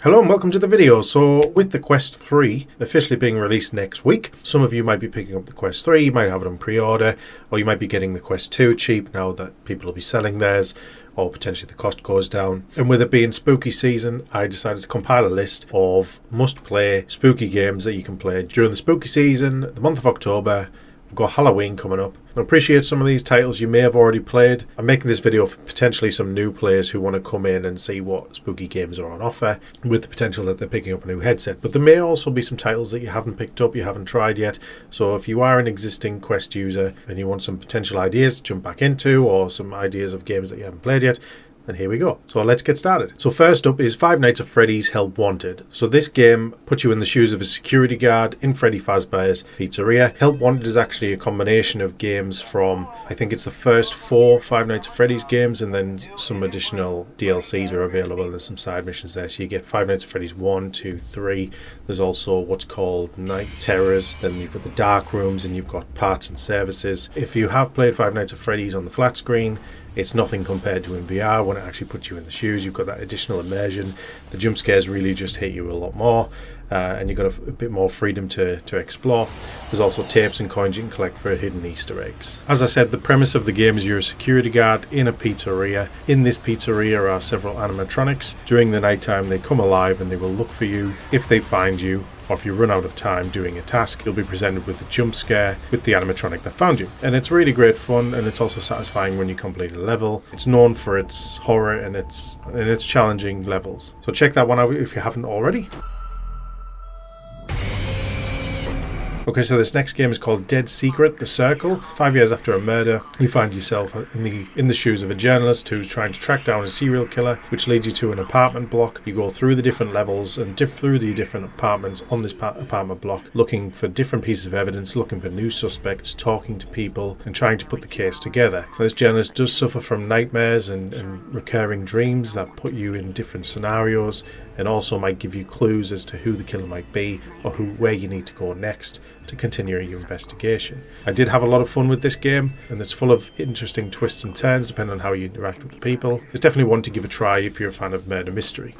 Hello and welcome to the video. So with the Quest 3 officially being released next week, some of you might be picking up the Quest 3, you might have it on pre-order, or you might be getting the Quest 2 cheap now that people will be selling theirs, or potentially the cost goes down. And with it being spooky season, I decided to compile a list of must-play spooky games that you can play during the spooky season, the month of October. We've got Halloween coming up. I appreciate some of these titles you may have already played. I'm making this video for potentially some new players who want to come in and see what spooky games are on offer, with the potential that they're picking up a new headset. But there may also be some titles that you haven't picked up, you haven't tried yet. So if you are an existing Quest user and you want some potential ideas to jump back into, or some ideas of games that you haven't played yet, and here we go. So let's get started. So first up is Five Nights at Freddy's Help Wanted. So this game puts you in the shoes of a security guard in Freddy Fazbear's Pizzeria. Help Wanted is actually a combination of games from, I think it's the first 4 Five Nights at Freddy's games, and then some additional DLCs are available. There's some side missions there. So you get Five Nights at Freddy's 1, 2, 3. There's also what's called Night Terrors. Then you've got the Dark Rooms, and you've got Parts and Services. If you have played Five Nights at Freddy's on the flat screen, it's nothing compared to in VR. When it actually puts you in the shoes, you've got that additional immersion. The jump scares really just hit you a lot more, and you've got a bit more freedom to explore. There's also tapes and coins you can collect for hidden Easter eggs. As I said, the premise of the game is you're a security guard in a pizzeria. In this pizzeria are several animatronics. During the nighttime, they come alive and they will look for you. If they find you, or if you run out of time doing a task, you'll be presented with a jump scare with the animatronic that found you. And it's really great fun, and it's also satisfying when you complete a level. It's known for its horror and its challenging levels. So check that one out if you haven't already. Okay, so this next game is called Dead Secret, The Circle. 5 years after a murder, you find yourself in the shoes of a journalist who's trying to track down a serial killer, which leads you to an apartment block. You go through the different levels and through the different apartments on this apartment block, looking for different pieces of evidence, looking for new suspects, talking to people, and trying to put the case together. Now, this journalist does suffer from nightmares and recurring dreams that put you in different scenarios, and also might give you clues as to who the killer might be, or where you need to go next to continue your investigation. I did have a lot of fun with this game, and it's full of interesting twists and turns depending on how you interact with the people. It's definitely one to give a try if you're a fan of murder mystery.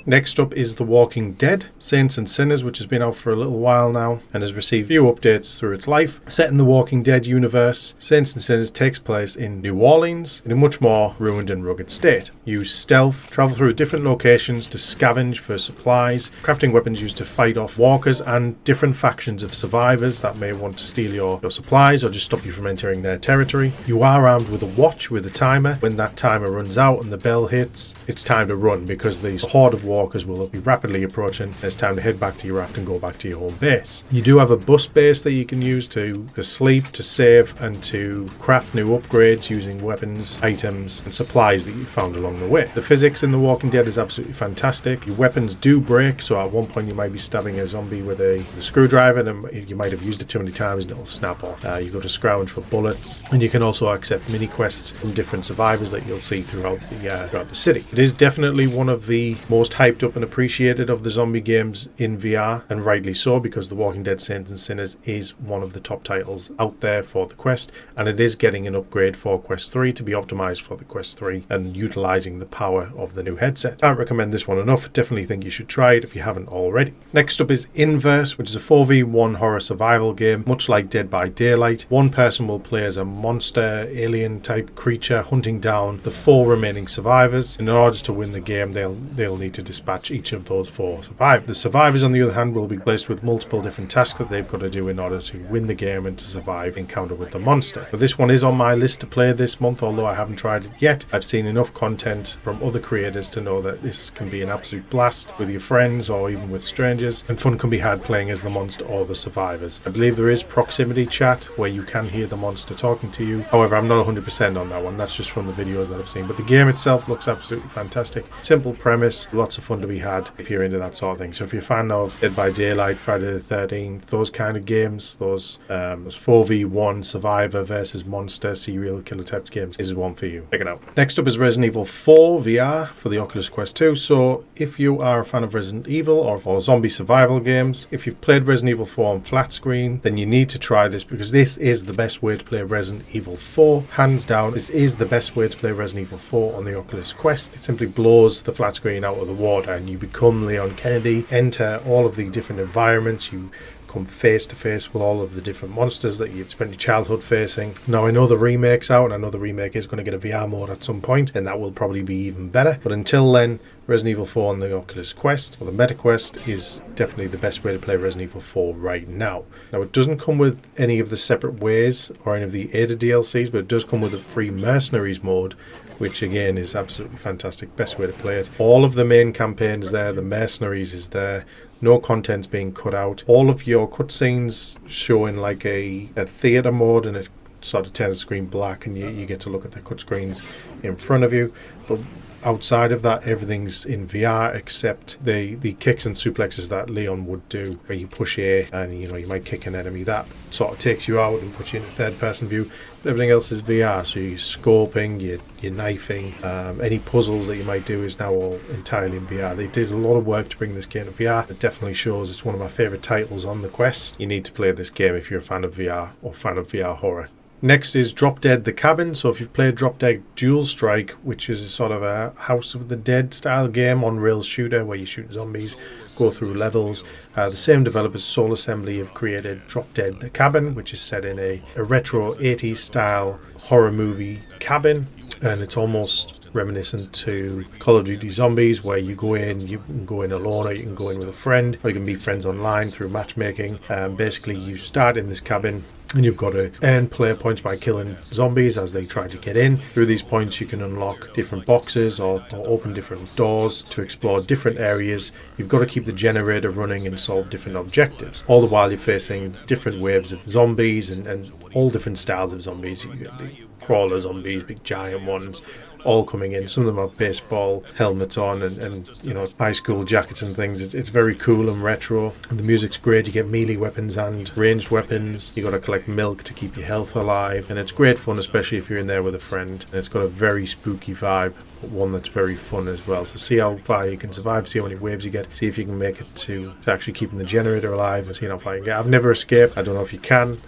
Next up is The Walking Dead, Saints and Sinners, which has been out for a little while now and has received few updates through its life. Set in the Walking Dead universe, Saints and Sinners takes place in New Orleans in a much more ruined and rugged state. Use stealth, travel through different locations to scavenge for supplies, crafting weapons used to fight off walkers and different factions of survivors that may want to steal your supplies or just stop you from entering their territory. You are armed with a watch with a timer. When that timer runs out and the bell hits, it's time to run, because the horde of walkers will be rapidly approaching. It's time to head back to your raft and go back to your home base. You do have a bus base that you can use to sleep, to save, and to craft new upgrades using weapons, items, and supplies that you found along the way. The physics in The Walking Dead is absolutely fantastic. Your weapons do break, so at one point you might be stabbing a zombie with a screwdriver, and you might have used it too many times and it'll snap off. You go to scrounge for bullets, and you can also accept mini quests from different survivors that you'll see throughout the city. It is definitely one of the most hyped up and appreciated of the zombie games in VR, and rightly so, because The Walking Dead Saints and Sinners is one of the top titles out there for the Quest, and it is getting an upgrade for Quest 3 to be optimized for the Quest 3 and utilizing the power of the new headset. Can't recommend this one enough. Definitely think you should try it if you haven't already. Next up is Inverse, which is a 4v1 horror survival game, much like Dead by Daylight. One person will play as a monster, alien type creature hunting down the 4 remaining survivors. In order to win the game, they'll need to dispatch each of those 4 survivors. The survivors, on the other hand, will be placed with multiple different tasks that they've got to do in order to win the game and to survive encounter with the monster. But this one is on my list to play this month, although I haven't tried it yet. I've seen enough content from other creators to know that this can be an absolute blast with your friends or even with strangers, and fun can be had playing as the monster or the survivors. I believe there is proximity chat where you can hear the monster talking to you. However, I'm not 100% on that one. That's just from the videos that I've seen. But the game itself looks absolutely fantastic. Simple premise, lots of fun to be had if you're into that sort of thing. So if you're a fan of Dead by Daylight, Friday the 13th, those kind of games, those 4v1 survivor versus monster serial killer types games, this is one for you. Check it out. Next up is Resident Evil 4 VR for the Oculus Quest 2. So if you are a fan of Resident Evil or for zombie survival games, if you've played Resident Evil 4 on flat screen, then you need to try this, because this is the best way to play Resident Evil 4. Hands down, this is the best way to play Resident Evil 4 on the Oculus Quest. It simply blows the flat screen out of the water and you become Leon Kennedy, enter all of the different environments, you come face to face with all of the different monsters that you've spent your childhood facing. Now I know the remake's out, and I know the remake is going to get a VR mode at some point, and that will probably be even better. But until then, Resident Evil 4 on the Oculus Quest, or the Meta Quest, is definitely the best way to play Resident Evil 4 right now. Now it doesn't come with any of the separate ways or any of the Ada DLCs, but it does come with a free Mercenaries mode, which again is absolutely fantastic. Best way to play it. All of the main campaigns there, the Mercenaries is there. No content's being cut out. All of your cutscenes show in like a theatre mode, and it sort of turns the screen black, and you get to look at the cut screens in front of you. But outside of that, everything's in VR except the kicks and suplexes that Leon would do, where you push A and you might kick an enemy. That sort of takes you out and puts you in a third-person view. But everything else is VR, so you're scoping, you're knifing. Any puzzles that you might do is now all entirely in VR. They did a lot of work to bring this game to VR. It definitely shows. It's one of my favourite titles on the Quest. You need to play this game if you're a fan of VR or fan of VR horror. Next is Drop Dead the Cabin. So if you've played Drop Dead Dual Strike, which is a sort of a House of the Dead style game, on-rail shooter where you shoot zombies, go through levels. The same developers, Soul Assembly, have created Drop Dead the Cabin, which is set in a retro 80s style horror movie cabin. And it's almost reminiscent to Call of Duty Zombies, where you can go in alone, or you can go in with a friend, or you can be friends online through matchmaking. Basically, you start in this cabin, and you've got to earn player points by killing zombies as they try to get in. Through these points, you can unlock different boxes or open different doors to explore different areas. You've got to keep the generator running and solve different objectives. All the while, you're facing different waves of zombies and all different styles of zombies. You get the crawler zombies, big giant ones, all coming in. Some of them have baseball helmets on and high school jackets and things. It's very cool and retro. And the music's great. You get melee weapons and ranged weapons. You got to collect milk to keep your health alive, and it's great fun, especially if you're in there with a friend. And it's got a very spooky vibe, but one that's very fun as well. So see how far you can survive, see how many waves you get, see if you can make it to actually keeping the generator alive, and see how far you can get. I've never escaped. I don't know if you can.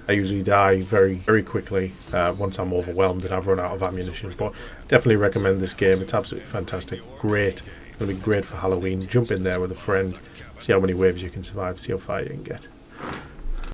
I usually die very, very quickly once I'm overwhelmed and I've run out of ammunition. But definitely recommend this game. It's absolutely fantastic. Great. It's going to be great for Halloween. Jump in there with a friend. See how many waves you can survive. See how far you can get.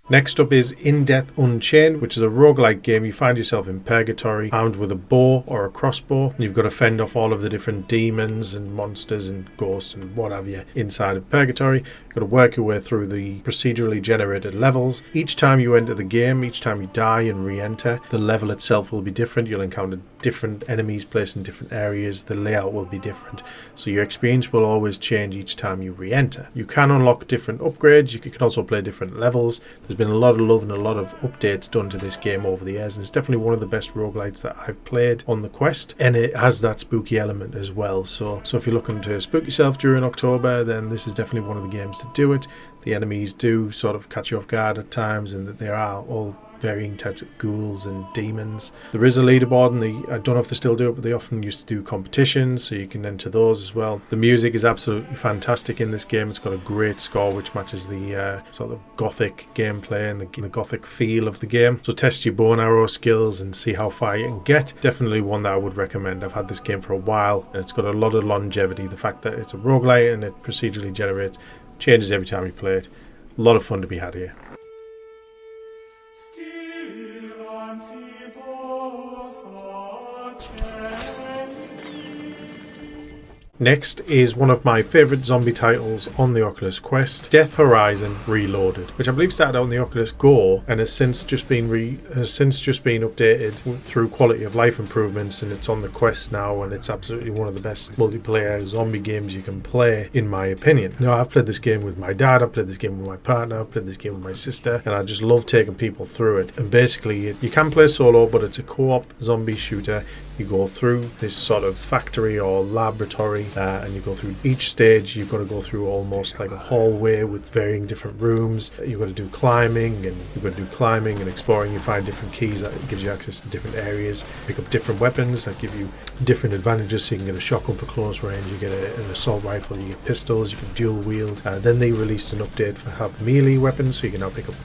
Next up is Death On Chen, which is a roguelike game. You find yourself in purgatory, armed with a bow or a crossbow, and you've got to fend off all of the different demons and monsters and ghosts and what have you inside of purgatory. You've got to work your way through the procedurally generated levels. Each time you enter the game, each time you die and re-enter, the level itself will be different. You'll encounter different enemies placed in different areas. The layout will be different, so your experience will always change each time you re-enter. You can unlock different upgrades. You can also play different levels. There's been a lot of love and a lot of updates done to this game over the years, and it's definitely one of the best roguelites that I've played on the Quest, and it has that spooky element as well. So if you're looking to spook yourself during October, then this is definitely one of the games to do it. The enemies do sort of catch you off guard at times, and that there are all varying types of ghouls and demons. There is a leaderboard, and I don't know if they still do it, but they often used to do competitions, so you can enter those as well. The music is absolutely fantastic in this game. It's got a great score which matches the sort of gothic gameplay and the gothic feel of the game. So test your bow and arrow skills and see how far you can get. Definitely one that I would recommend. I've had this game for a while, and it's got a lot of longevity. The fact that it's a roguelite and it procedurally generates, changes every time you play it. A lot of fun to be had here. Next is one of my favourite zombie titles on the Oculus Quest, Death Horizon Reloaded, which I believe started out on the Oculus Go and has since just been updated through quality of life improvements, and it's on the Quest now, and it's absolutely one of the best multiplayer zombie games you can play, in my opinion. Now, I've played this game with my dad, I've played this game with my partner, I've played this game with my sister, and I just love taking people through it. And basically, you can play solo, but it's a co-op zombie shooter. You go through this sort of factory or laboratory, and you go through each stage. You've got to go through almost like a hallway with varying different rooms. You've got to do climbing and exploring. You find different keys that gives you access to different areas. Pick up different weapons that give you different advantages. So you can get a shotgun for close range, you get an assault rifle, you get pistols, you can dual wield. Then they released an update for have melee weapons, so you can now pick up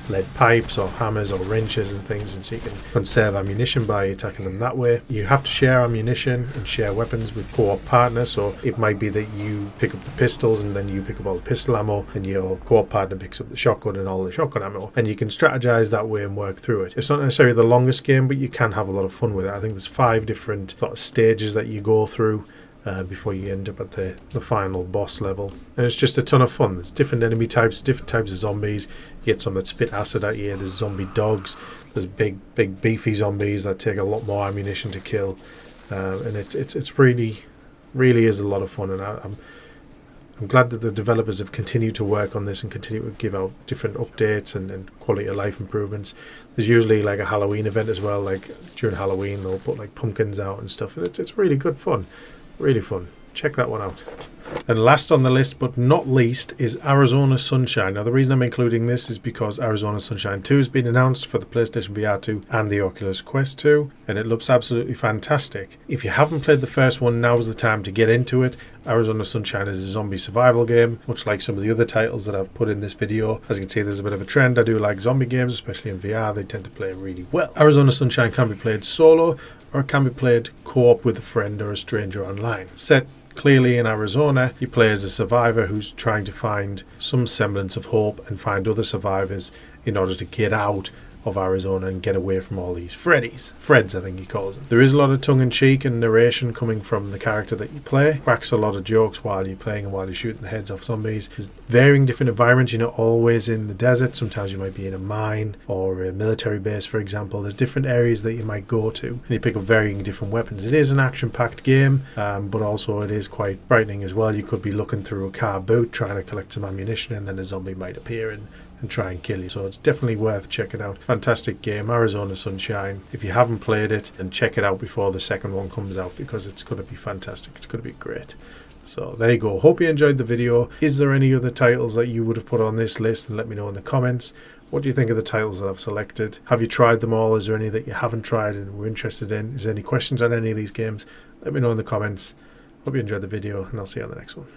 lead pipes or hammers or wrenches and things, and so you can conserve ammunition by attacking them that way. You have to share ammunition and share weapons with co-op partners, so it might be that you pick up the pistols and then you pick up all the pistol ammo and your co-op partner picks up the shotgun and all the shotgun ammo, and you can strategize that way and work through it. It's not necessarily the longest game, but you can have a lot of fun with it. I think there's 5 different sort of stages that you go through before you end up at the final boss level, and it's just a ton of fun. There's different enemy types, different types of zombies. You get some that spit acid at you. There's zombie dogs. There's big beefy zombies that take a lot more ammunition to kill, and it's really is a lot of fun. And I'm glad that the developers have continued to work on this and continue to give out different updates and quality of life improvements. There's usually like a Halloween event as well, like during Halloween they'll put like pumpkins out and stuff, and it's really good fun. Really fun. Check that one out. And last on the list, but not least, is Arizona Sunshine. Now, the reason I'm including this is because Arizona Sunshine 2 has been announced for the PlayStation VR 2 and the Oculus Quest 2, and it looks absolutely fantastic. If you haven't played the first one, now's the time to get into it. Arizona Sunshine is a zombie survival game, much like some of the other titles that I've put in this video. As you can see, there's a bit of a trend. I do like zombie games, especially in VR. They tend to play really well. Arizona Sunshine can be played solo, or it can be played co-op with a friend or a stranger online. Set clearly in Arizona, you play as a survivor who's trying to find some semblance of hope and find other survivors in order to get out of Arizona and get away from all these Freds, I think he calls them. There is a lot of tongue-in-cheek and narration coming from the character that you play. Cracks a lot of jokes while you're playing and while you're shooting the heads off zombies. There's varying different environments. You're not always in the desert. Sometimes you might be in a mine or a military base, for example. There's different areas that you might go to, and you pick up varying different weapons. It is an action-packed game, but also it is quite frightening as well. You could be looking through a car boot trying to collect some ammunition, and then a zombie might appear and try and kill you. So it's definitely worth checking out. Fantastic game, Arizona Sunshine. If you haven't played it, then check it out before the second one comes out, because it's going to be fantastic. It's going to be great. So there you go. Hope you enjoyed the video. Is there any other titles that you would have put on this list? And let me know in the comments. What do you think of the titles that I've selected? Have you tried them all? Is there any that you haven't tried and were interested in? Is there any questions on any of these games? Let me know in the comments. Hope you enjoyed the video, and I'll see you on the next one.